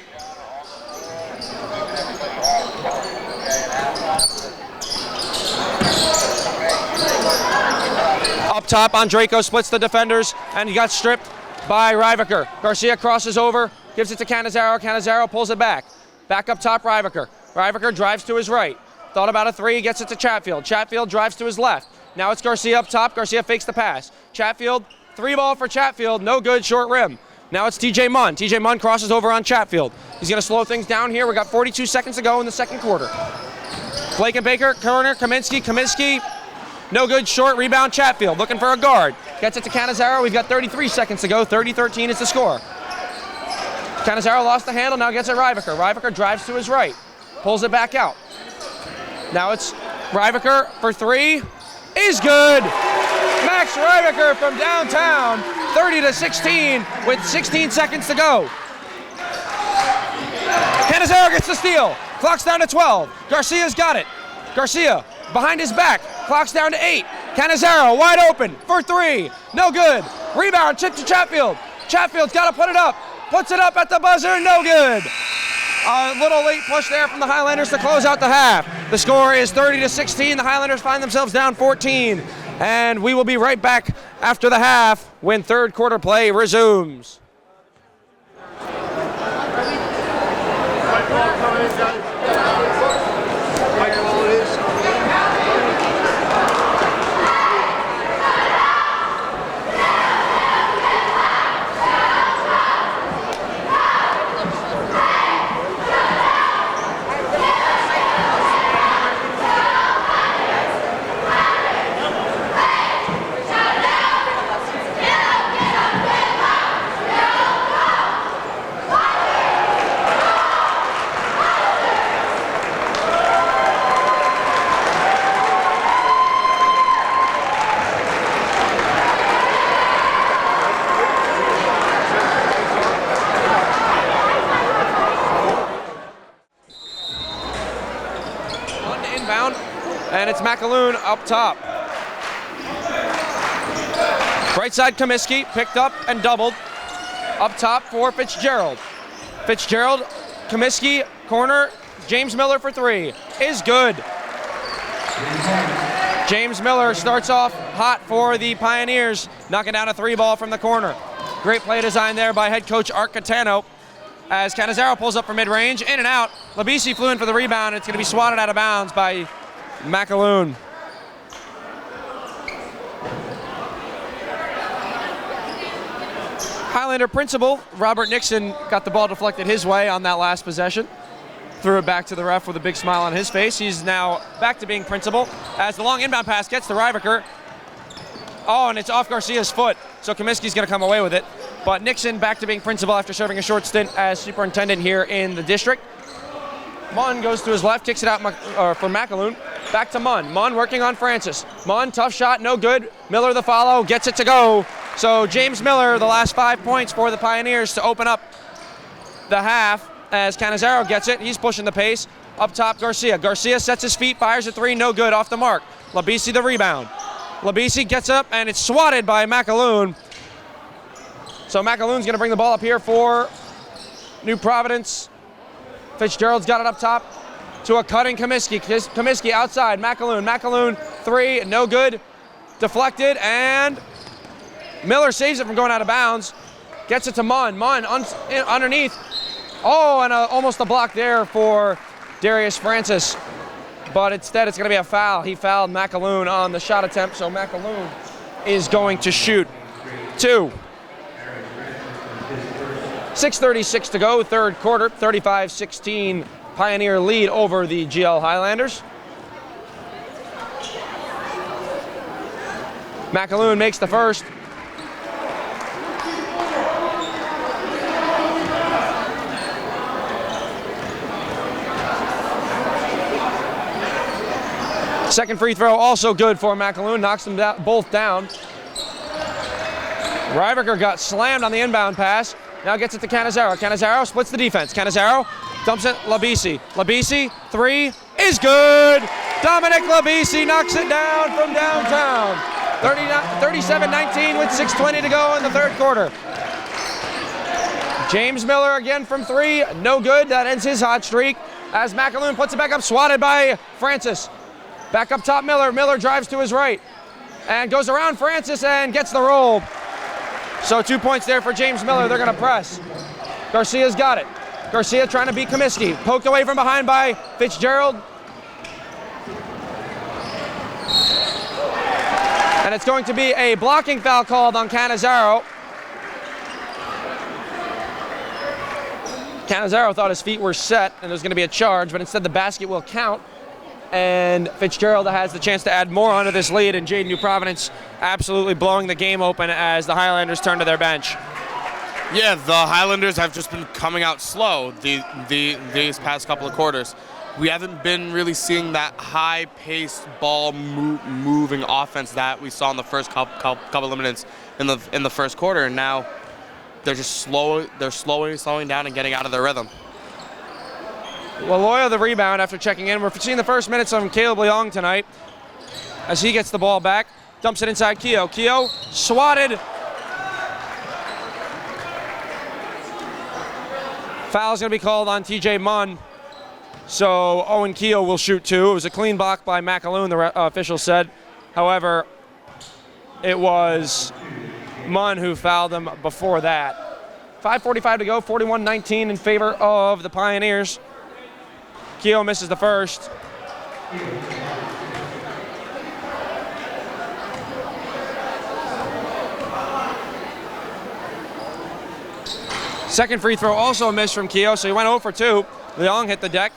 [SPEAKER 1] Up top, Andrejko splits the defenders, and he got stripped by Rybaker. Garcia crosses over, gives it to Canizaro. Canizaro pulls it back. Back up top, Rybaker. Rybaker drives to his right. Thought about a three, gets it to Chatfield. Chatfield drives to his left. Now it's Garcia up top. Garcia fakes the pass. Chatfield, three ball for Chatfield, no good, short rim. Now it's TJ Munn. TJ Munn crosses over on Chatfield. He's going to slow things down here. We got 42 seconds to go in the second quarter. Blankenbaker, corner, Kaminsky, no good, short, rebound, Chatfield, looking for a guard. Gets it to Canizaro. We've got 33 seconds to go. 30-13 is the score. Canizaro lost the handle, now gets it Rybaker. Rybaker drives to his right, pulls it back out. Now it's Rybaker for three, is good. Max Rybaker from downtown 30-16 with 16 seconds to go. Canizaro gets the steal. Clock's down to 12. Garcia's got it. Garcia behind his back. Clock's down to 8. Canizaro wide open for 3. No good. Rebound, chip to Chatfield. Chatfield's got to put it up. Puts it up at the buzzer, no good. A little late push there from the Highlanders to close out the half. The score is 30-16. The Highlanders find themselves down 14. And we will be right back after the half when third quarter play resumes. And it's McAloon up top. Right side, Comiskey picked up and doubled. Up top for Fitzgerald. Fitzgerald, Comiskey, corner, James Miller for 3. Is good. James Miller starts off hot for the Pioneers, knocking down a 3 ball from the corner. Great play design there by head coach Art Catano. As Canizaro pulls up for mid-range, in and out. Labisi flew in for the rebound. It's going to be swatted out of bounds by McAloon. Highlander principal Robert Nixon got the ball deflected his way on that last possession. Threw it back to the ref with a big smile on his face. He's now back to being principal as the long inbound pass gets to Ryvicker. Oh, and it's off Garcia's foot, so Comiskey's going to come away with it. But Nixon back to being principal after serving a short stint as superintendent here in the district. Munn goes to his left, kicks it out for McAloon. Back to Munn. Munn working on Francis. Munn, tough shot, no good. Miller the follow, gets it to go. So James Miller, the last 5 points for the Pioneers to open up the half as Canizaro gets it. He's pushing the pace. Up top, Garcia. Garcia sets his feet, fires a 3, no good, off the mark. Labisi the rebound. Labisi gets up, and it's swatted by McAloon. So McAloon's going to bring the ball up here for New Providence. Fitzgerald's got it up top to a cutting Comiskey. Comiskey outside, McAloon. McAloon, 3, no good. Deflected, and Miller saves it from going out of bounds. Gets it to Munn. Munn underneath. Oh, and almost a block there for Darius Francis. But instead, it's going to be a foul. He fouled McAloon on the shot attempt, so McAloon is going to shoot 2. 6:36 to go, third quarter, 35-16 Pioneer lead over the GL Highlanders. McAloon makes the first. Second free throw also good for McAloon, knocks them both down. Ryvicker got slammed on the inbound pass. Now gets it to Canizaro. Canizaro splits the defense. Canizaro dumps it Labisi. Labisi, 3 is good. Dominic Labisi knocks it down from downtown. 37-19 with 6:20 to go in the third quarter. James Miller again from 3, no good. That ends his hot streak as McAloon puts it back up, swatted by Francis. Back up top, Miller. Miller drives to his right and goes around Francis and gets the roll. So 2 points there for James Miller. They're going to press. Garcia's got it. Garcia trying to beat Comiskey. Poked away from behind by Fitzgerald. And it's going to be a blocking foul called on Canizaro. Canizaro thought his feet were set and there's going to be a charge, but instead the basket will count. And Fitzgerald has the chance to add more onto this lead, and New Providence absolutely blowing the game open as the Highlanders turn to their bench.
[SPEAKER 3] Yeah, the Highlanders have just been coming out slow these past couple of quarters. We haven't been really seeing that high-paced ball moving offense that we saw in the first couple of minutes in the first quarter, and now they're just slowing down and getting out of their rhythm.
[SPEAKER 1] Loyola the rebound after checking in. We're seeing the first minutes from Caleb Leong tonight as he gets the ball back, dumps it inside Keogh. Keogh swatted. Foul's going to be called on TJ Munn. So Owen Keogh will shoot 2. It was a clean block by McAloon, the official said. However, it was Munn who fouled him before that. 5:45 to go, 41-19 in favor of the Pioneers. Keogh misses the first. Second free throw also a miss from Keogh, so he went 0 for 2. Leong hit the deck.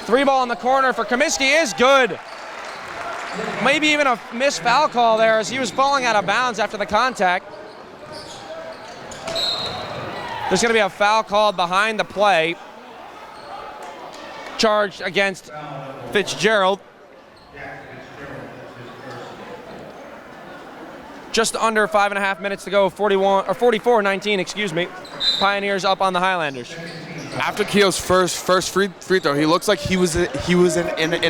[SPEAKER 1] 3-ball in the corner for Comiskey is good. Maybe even a missed foul call there as he was falling out of bounds after the contact. There's going to be a foul called behind the play. Charged against Fitzgerald. Just under 5.5 minutes to go, 44-19, excuse me. Pioneers up on the Highlanders.
[SPEAKER 3] After Keogh's first free throw, he looks like he was in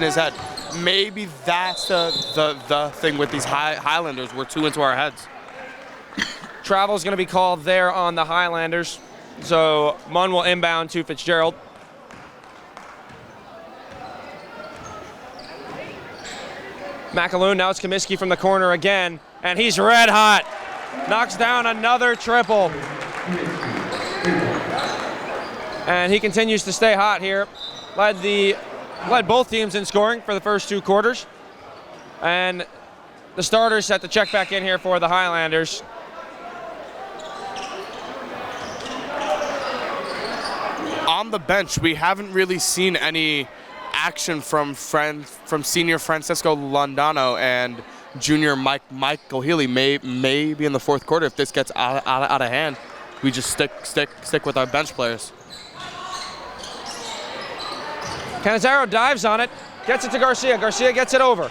[SPEAKER 3] his head. Maybe that's the thing with these Highlanders. We're too into our heads.
[SPEAKER 1] Travel is going to be called there on the Highlanders. So Munn will inbound to Fitzgerald. McAloon, now it's Comiskey from the corner again, and he's red hot. Knocks down another triple. And he continues to stay hot here. Led both teams in scoring for the first 2 quarters. And the starters set to check back in here for the Highlanders.
[SPEAKER 3] On the bench, we haven't really seen any action from senior Francisco Londano and junior Michael Healy. Maybe in the fourth quarter, if this gets out of hand, we just stick with our bench players.
[SPEAKER 1] Canizaro dives on it, gets it to Garcia. Garcia gets it over.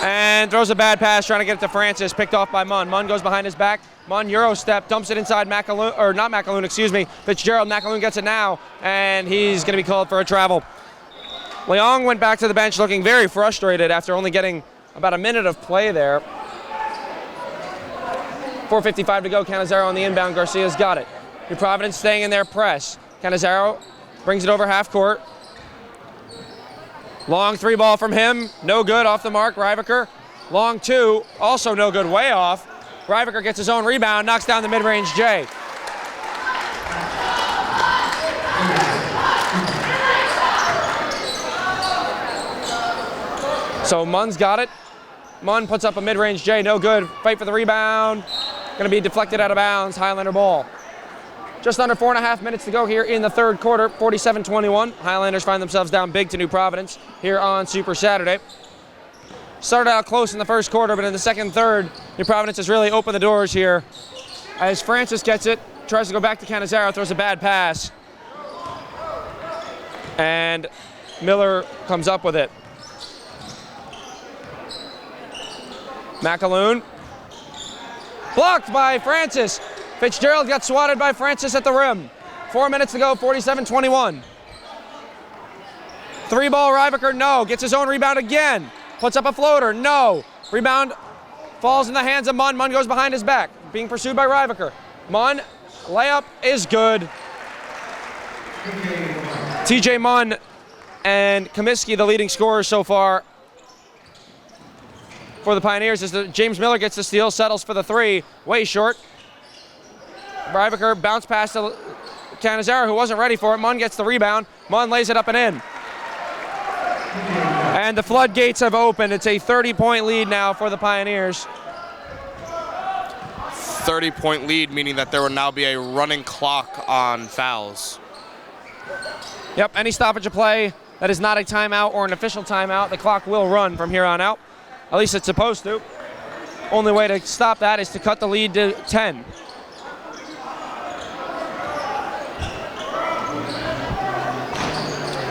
[SPEAKER 1] And throws a bad pass trying to get it to Francis, picked off by Munn. Munn goes behind his back. Munn Euro step, dumps it inside McAloon, or not McAloon, excuse me, Fitzgerald. McAloon gets it now, and he's going to be called for a travel. Leong went back to the bench looking very frustrated after only getting about a minute of play there. 4:55 to go, Canizaro on the inbound. Garcia's got it. New Providence staying in their press. Canizaro brings it over half court. Long 3-ball from him, no good, off the mark. Ryvicker, long 2, also no good, way off. Ryvicker gets his own rebound, knocks down the mid-range J. So Munn's got it. Munn puts up a mid-range J, no good. Fight for the rebound. Going to be deflected out of bounds, Highlander ball. Just under 4.5 minutes to go here in the third quarter, 47-21. Highlanders find themselves down big to New Providence here on Super Saturday. Started out close in the first quarter, but in the second and third, New Providence has really opened the doors here. As Francis gets it, tries to go back to Canizaro, throws a bad pass. And Miller comes up with it. McAloon. Blocked by Francis. Fitzgerald got swatted by Francis at the rim. 4 minutes to go, 47-21. 3-ball Ryvicker, no. Gets his own rebound again. Puts up a floater, no. Rebound falls in the hands of Munn. Munn goes behind his back. Being pursued by Ryvicker. Munn, layup is good. TJ Munn and Comiskey, the leading scorers so far for the Pioneers, as James Miller gets the steal, settles for the 3, way short. Ryvicker bounced past to Canizaro, who wasn't ready for it. Munn gets the rebound. Munn lays it up and in. And the floodgates have opened. It's a 30-point lead now for the Pioneers.
[SPEAKER 3] 30-point lead, meaning that there will now be a running clock on fouls.
[SPEAKER 1] Yep, any stoppage of play that is not a timeout or an official timeout, the clock will run from here on out. At least it's supposed to. Only way to stop that is to cut the lead to 10.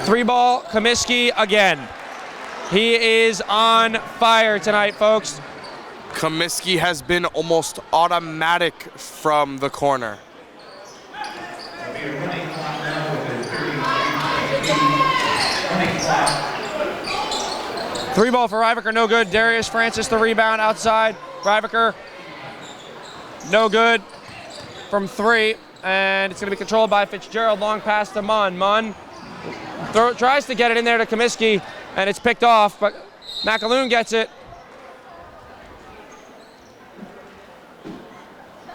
[SPEAKER 1] Three-ball, Comiskey again. He is on fire tonight, folks.
[SPEAKER 3] Comiskey has been almost automatic from the corner.
[SPEAKER 1] 3 ball for Ryvicker, no good. Darius Francis the rebound outside. Ryvicker, no good from 3. And it's going to be controlled by Fitzgerald. Long pass to Munn. Munn tries to get it in there to Comiskey, and it's picked off, but McAloon gets it.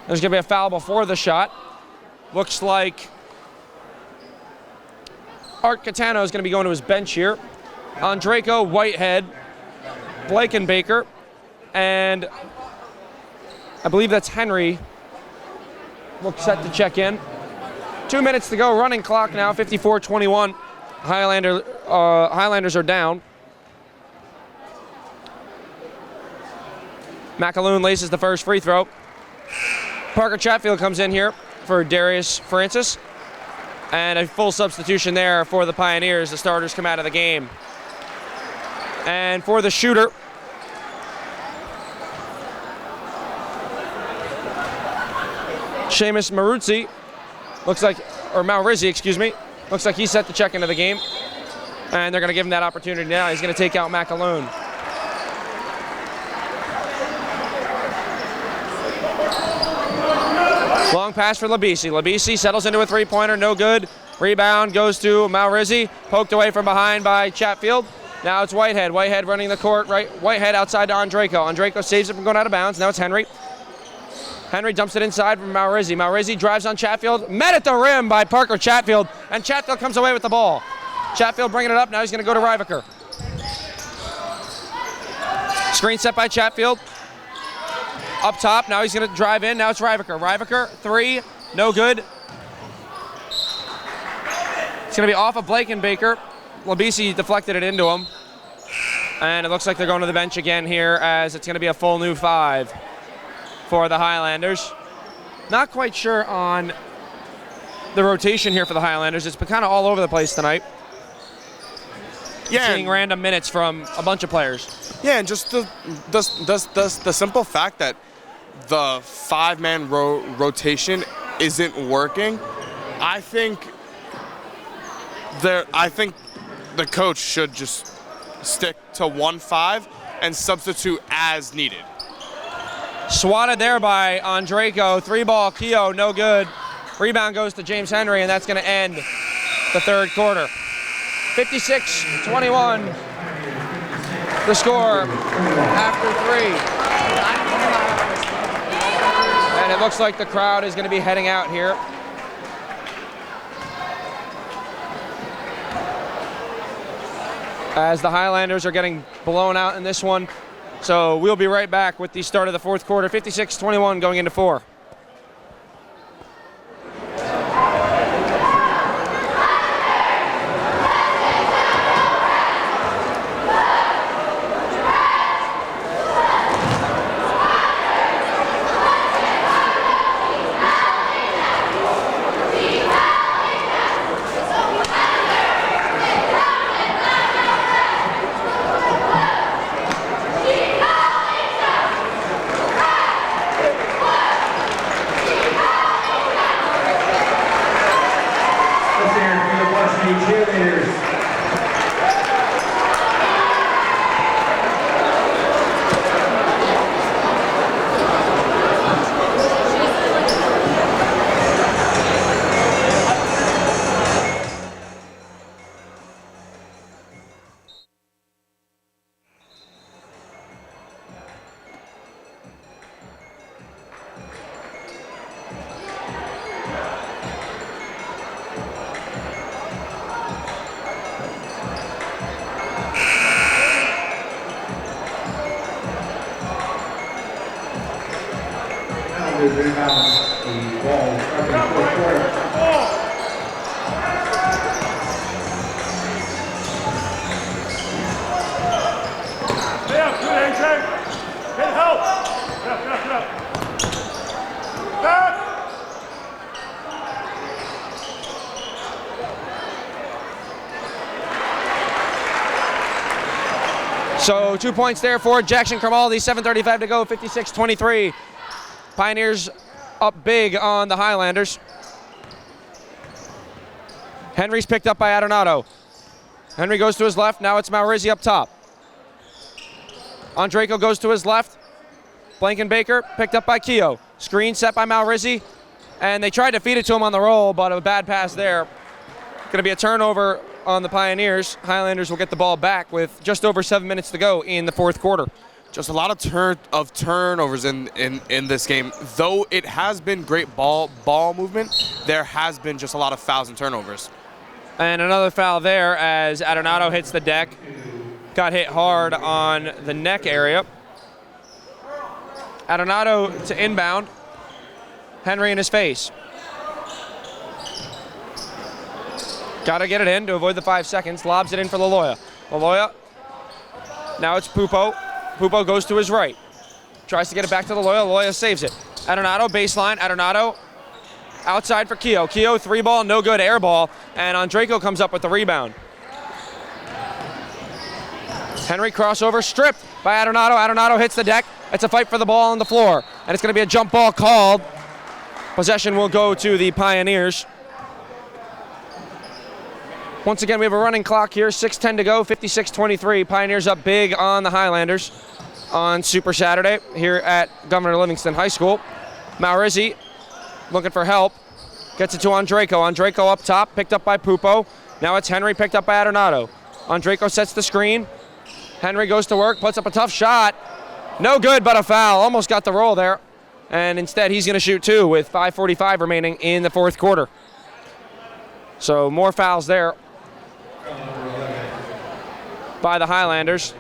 [SPEAKER 1] There's going to be a foul before the shot. Looks like Art Catano is going to be going to his bench here. Andrejko, Whitehead, Blakenbaker, and I believe that's Henry. Looks set to check in. 2 minutes to go, running clock now, 54-21. Highlanders are down. McAloon laces the first free throw. Parker Chatfield comes in here for Darius Francis. And a full substitution there for the Pioneers. The starters come out of the game. And for the shooter, Seamus Maruzzi, Maurizzi, excuse me. Looks like he's set to check into the game. And they're going to give him that opportunity now. He's going to take out McAloon. Long pass for Labisi. Labisi settles into a three-pointer, no good. Rebound goes to Maurizzi, poked away from behind by Chatfield. Now it's Whitehead. Whitehead running the court, right? Whitehead outside to Andrejko. Andrejko saves it from going out of bounds. Now it's Henry. Henry dumps it inside from Maurizzi. Maurizzi drives on Chatfield. Met at the rim by Parker Chatfield, and Chatfield comes away with the ball. Chatfield bringing it up. Now he's going to go to Ryvicker. Screen set by Chatfield. Up top. Now he's going to drive in. Now it's Ryvicker. Ryvicker, 3, no good. It's going to be off of Blakenbaker. Labisi deflected it into him. And it looks like they're going to the bench again here, as it's going to be a full new 5 for the Highlanders. Not quite sure on the rotation here for the Highlanders. It's been kind of all over the place tonight.
[SPEAKER 3] Yeah,
[SPEAKER 1] seeing random minutes from a bunch of players.
[SPEAKER 3] Yeah, and just the simple fact that the 5-man rotation isn't working. I think the coach should just stick to 1-5 and substitute as needed.
[SPEAKER 1] Swatted there by Andrejko. 3-ball, Keogh, no good. Rebound goes to James Henry, and that's going to end the third quarter. 56-21, the score after 3. And it looks like the crowd is going to be heading out here. As the Highlanders are getting blown out in this one. So we'll be right back with the start of the fourth quarter. 56-21 going into 4. So 2 points there for Jackson Cromaldi, 7:35 to go, 56-23. Pioneers up big on the Highlanders. Henry's picked up by Adornato. Henry goes to his left, now it's Malrizzi up top. Andrejko goes to his left. Blankenbaker picked up by Keogh. Screen set by Malrizzi, and they tried to feed it to him on the roll, but a bad pass there. Going to be a turnover on the Pioneers. Highlanders will get the ball back with just over 7 minutes to go in the fourth quarter.
[SPEAKER 3] Just a lot of turnovers in this game. Though it has been great ball movement, there has been just a lot of fouls and turnovers.
[SPEAKER 1] And another foul there as Adornato hits the deck. Got hit hard on the neck area. Adornato to inbound. Henry in his face. Got to get it in to avoid the 5 seconds. Lobs it in for Laloya. Laloya. Now it's Pupo. Pupo goes to his right. Tries to get it back to Laloya. Laloya saves it. Adornato, baseline. Adornato outside for Keogh. Keogh, 3-ball, no good, air ball. And Andrejko comes up with the rebound. Henry crossover, stripped by Adornato. Adornato hits the deck. It's a fight for the ball on the floor. And it's going to be a jump ball called. Possession will go to the Pioneers. Once again, we have a running clock here. 6:10 to go, 56-23. Pioneers up big on the Highlanders on Super Saturday here at Governor Livingston High School. Malrizzi looking for help. Gets it to Andrejko. Andrejko up top, picked up by Pupo. Now it's Henry, picked up by Adornato. Andrejko sets the screen. Henry goes to work, puts up a tough shot. No good, but a foul. Almost got the roll there. And instead, he's going to shoot two with 5:45 remaining in the fourth quarter. So more fouls there by the Highlanders.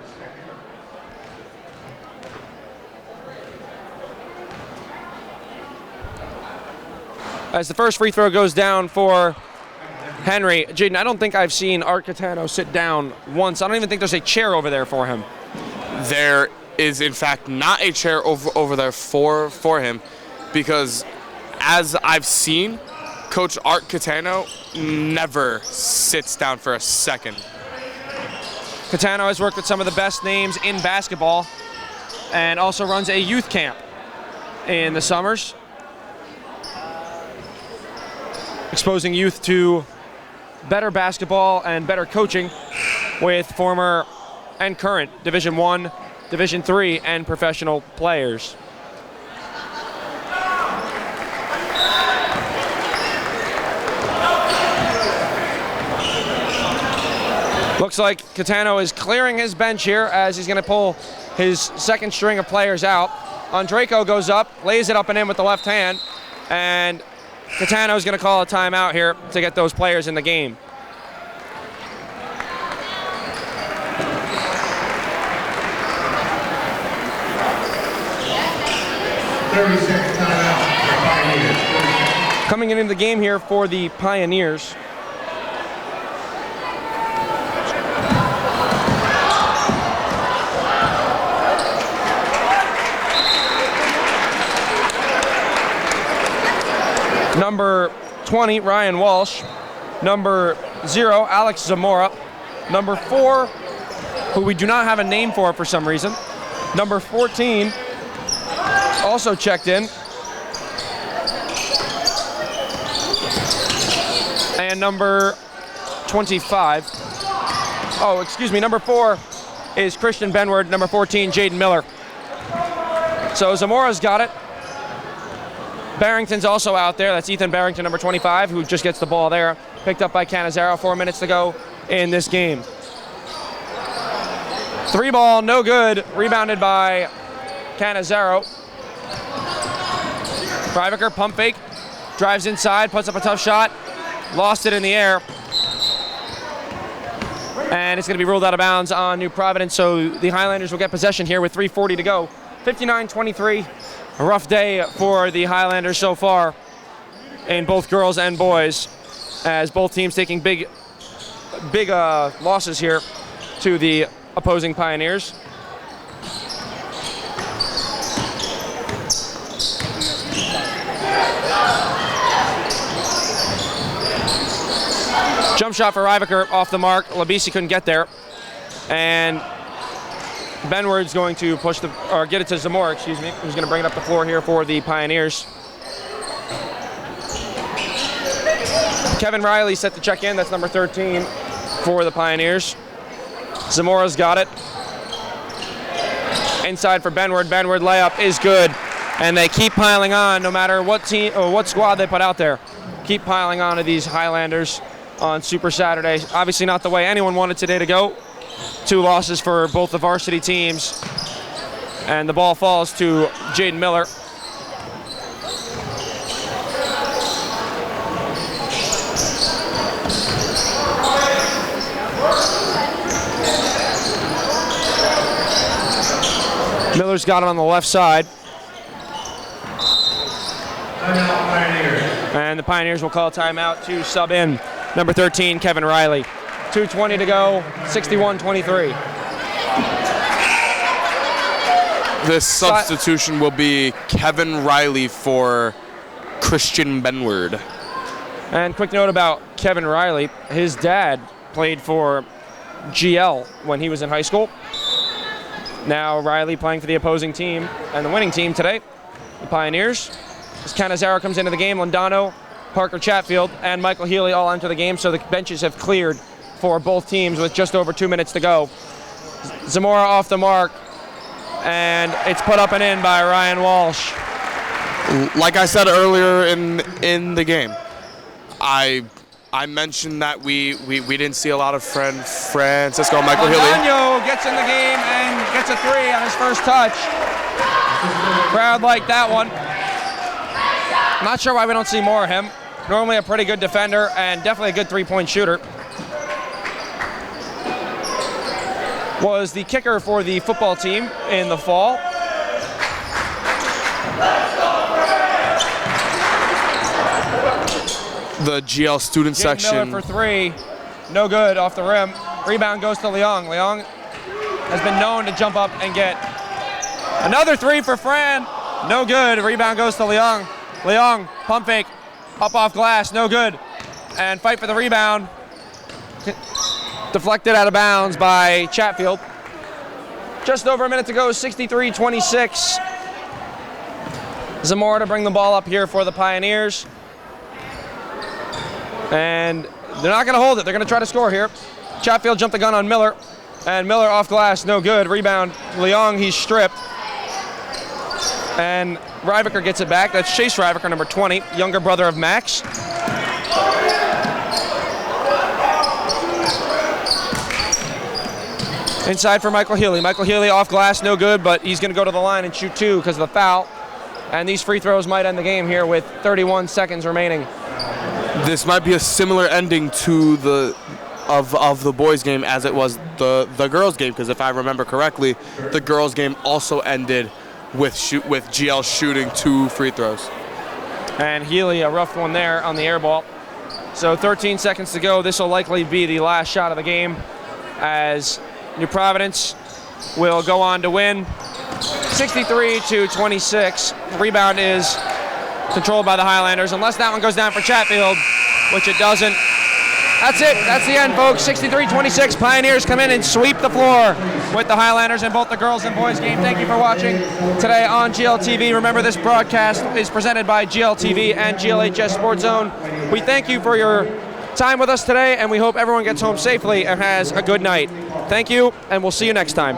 [SPEAKER 1] As the first free throw goes down for Henry. Jaden, I don't think I've seen Art Catano sit down once. I don't even think there's a chair over there for him.
[SPEAKER 3] There is, in fact, not a chair over there for him, because as I've seen, Coach Art Catano never sits down for a second.
[SPEAKER 1] Catano has worked with some of the best names in basketball and also runs a youth camp in the summers, exposing youth to better basketball and better coaching with former and current Division I, Division III, and professional players. Looks like Catano is clearing his bench here as he's going to pull his second string of players out. Andrejko goes up, lays it up and in with the left hand, and Catano is going to call a timeout here to get those players in the game. Coming into the game here for the Pioneers. Number 20, Ryan Walsh. Number 0, Alex Zamora. Number 4, who we do not have a name for some reason. Number 14, also checked in. And number 25. Oh, excuse me, number 4 is Christian Benward. Number 14, Jaden Miller. So Zamora's got it. Barrington's also out there. That's Ethan Barrington, number 25, who just gets the ball there. Picked up by Cannizzaro, 4 minutes to go in this game. 3-ball, no good. Rebounded by Cannizzaro. Freiviker, pump fake. Drives inside, puts up a tough shot. Lost it in the air. And it's going to be ruled out of bounds on New Providence, so the Highlanders will get possession here with 3:40 to go. 59-23. A rough day for the Highlanders so far in both girls and boys, as both teams taking big losses here to the opposing Pioneers. Jump shot for Ryviker off the mark. Labisi couldn't get there. And Benward's going to get it to Zamora, who's going to bring it up the floor here for the Pioneers. Kevin Riley set to check in. That's number 13 for the Pioneers. Zamora's got it. Inside for Benward. Benward layup is good. And they keep piling on no matter what team or what squad they put out there. Keep piling on to these Highlanders on Super Saturday. Obviously not the way anyone wanted today to go. 2 losses for both the varsity teams. And the ball falls to Jaden Miller. Miller's got it on the left side. And the Pioneers will call a timeout to sub in number 13, Kevin Riley. 2:20 to go, 61-23.
[SPEAKER 3] This substitution will be Kevin Riley for Christian Benward.
[SPEAKER 1] And quick note about Kevin Riley, his dad played for GL when he was in high school. Now Riley playing for the opposing team and the winning team today, the Pioneers. As Canizaro comes into the game, Londano, Parker Chatfield, and Michael Healy all enter the game, so the benches have cleared for both teams with just over 2 minutes to go. Zamora off the mark, and it's put up and in by Ryan Walsh.
[SPEAKER 3] Like I said earlier in the game, I mentioned that we didn't see a lot of Francisco Michael Healy.
[SPEAKER 1] Londano gets in the game and gets a 3 on his first touch. Crowd liked that one. Not sure why we don't see more of him. Normally a pretty good defender and definitely a good 3-point shooter. Was the kicker for the football team in the fall.
[SPEAKER 3] The GL student section.
[SPEAKER 1] Miller for 3, no good off the rim. Rebound goes to Leong. Leong has been known to jump up and get another 3 for Fran. No good. Rebound goes to Leong. Leong, pump fake, up off glass, no good. And fight for the rebound. Deflected out of bounds by Chatfield. Just over a minute to go, 63-26. Zamora to bring the ball up here for the Pioneers. And they're not going to hold it. They're going to try to score here. Chatfield jumped the gun on Miller. And Miller off glass, no good. Rebound, Leong, he's stripped. And Ryvicker gets it back. That's Chase Ryvicker, number 20, younger brother of Max. Inside for Michael Healy. Michael Healy off glass, no good, but he's going to go to the line and shoot 2 because of the foul. And these free throws might end the game here with 31 seconds remaining.
[SPEAKER 3] This might be a similar ending to the boys' game as it was the girls' game, because if I remember correctly, the girls' game also ended with GL shooting 2 free throws.
[SPEAKER 1] And Healy, a rough one there on the air ball. So 13 seconds to go. This will likely be the last shot of the game as New Providence will go on to win 63-26. Rebound is controlled by the Highlanders, unless that one goes down for Chatfield, which it doesn't. That's it. That's the end, folks. 63-26. Pioneers come in and sweep the floor with the Highlanders in both the girls and boys game. Thank you for watching today on GLTV. Remember, this broadcast is presented by GLTV and GLHS Sports Zone. We thank you for your time with us today, and we hope everyone gets home safely and has a good night. Thank you, and we'll see you next time.